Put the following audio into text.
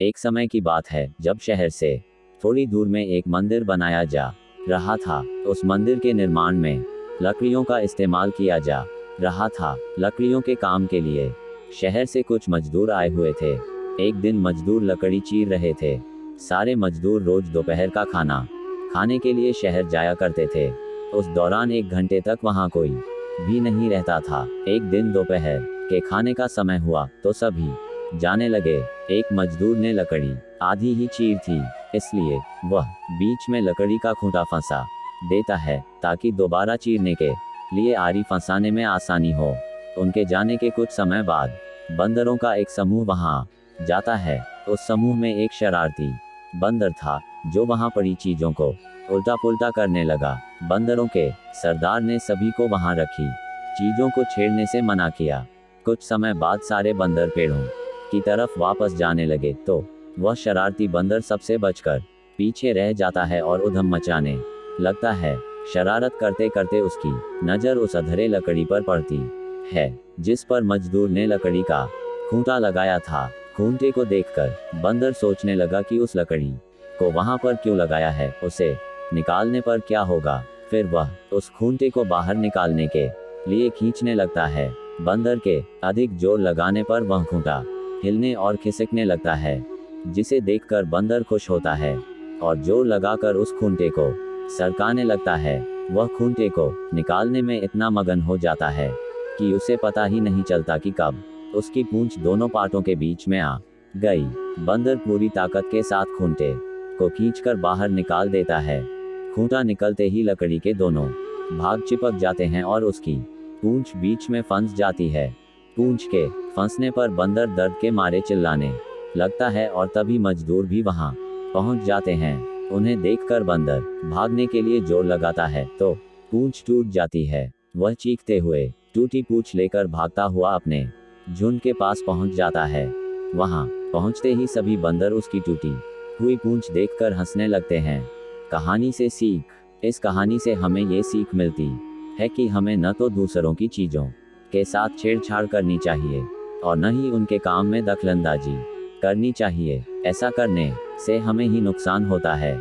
एक समय की बात है जब शहर से थोड़ी दूर में एक मंदिर बनाया जा रहा था। उस मंदिर के निर्माण में लकड़ियों का इस्तेमाल किया जा रहा था। लकड़ियों के काम के लिए शहर से कुछ मजदूर आए हुए थे। एक दिन मजदूर लकड़ी चीर रहे थे। सारे मजदूर रोज दोपहर का खाना खाने के लिए शहर जाया करते थे। उस दौरान 1 घंटे तक वहां कोई भी नहीं रहता था। एक दिन दोपहर के खाने का समय हुआ तो सभी जाने लगे। एक मजदूर ने लकड़ी आधी ही चीर थी, इसलिए वह बीच में लकड़ी का खूंटा फंसा देता है ताकि दोबारा चीरने के लिए आरी फंसाने में आसानी हो। उनके जाने के कुछ समय बाद बंदरों का एक समूह वहां जाता है। उस समूह में एक शरारती बंदर था जो वहां पड़ी चीजों को उल्टा पुल्टा करने लगा। बंदरों के सरदार ने सभी को वहां रखी चीजों को छेड़ने से मना किया। कुछ समय बाद सारे बंदर पेड़ों की तरफ वापस जाने लगे तो वह शरारती बंदर सबसे बचकर पीछे रह जाता है और उधम मचाने लगता है। शरारत करते करते उसकी नजर उस अधरे लकड़ी पर पड़ती है जिस पर मजदूर ने लकड़ी का खूंटा लगाया था। खूंटे को देखकर बंदर सोचने लगा कि उस लकड़ी को वहां पर क्यों लगाया है, उसे निकालने पर क्या होगा। फिर वह उस खूंटे को बाहर निकालने के लिए खींचने लगता है। बंदर के अधिक जोर लगाने पर वह खूंटा हिलने और खिसकने लगता है, जिसे देखकर बंदर खुश होता है और जोर लगाकर उस खूंटे को सरकाने लगता है। वह खूंटे को निकालने में इतना मगन हो जाता है कि उसे पता ही नहीं चलता कि कब उसकी पूंछ दोनों पार्टों के बीच में आ गई। बंदर पूरी ताकत के साथ खूंटे को खींचकर बाहर निकाल देता है। खूंटा निकलते ही लकड़ी के दोनों भाग चिपक जाते हैं और उसकी पूंछ बीच में फंस जाती है। पूंछ के फंसने पर बंदर दर्द के मारे चिल्लाने लगता है और तभी मजदूर भी वहां पहुंच जाते हैं। उन्हें देखकर बंदर भागने के लिए जोर लगाता है तो पूंछ टूट जाती है। वह चीखते हुए टूटी पूंछ लेकर भागता हुआ अपने झुंड के पास पहुंच जाता है। वहां पहुंचते ही सभी बंदर उसकी टूटी हुई पूंछ देखकर हंसने लगते हैं। कहानी से सीख। इस कहानी से हमें ये सीख मिलती है कि हमें न तो दूसरों की चीजों के साथ छेड़छाड़ करनी चाहिए और न ही उनके काम में दखलंदाजी करनी चाहिए। ऐसा करने से हमें ही नुकसान होता है।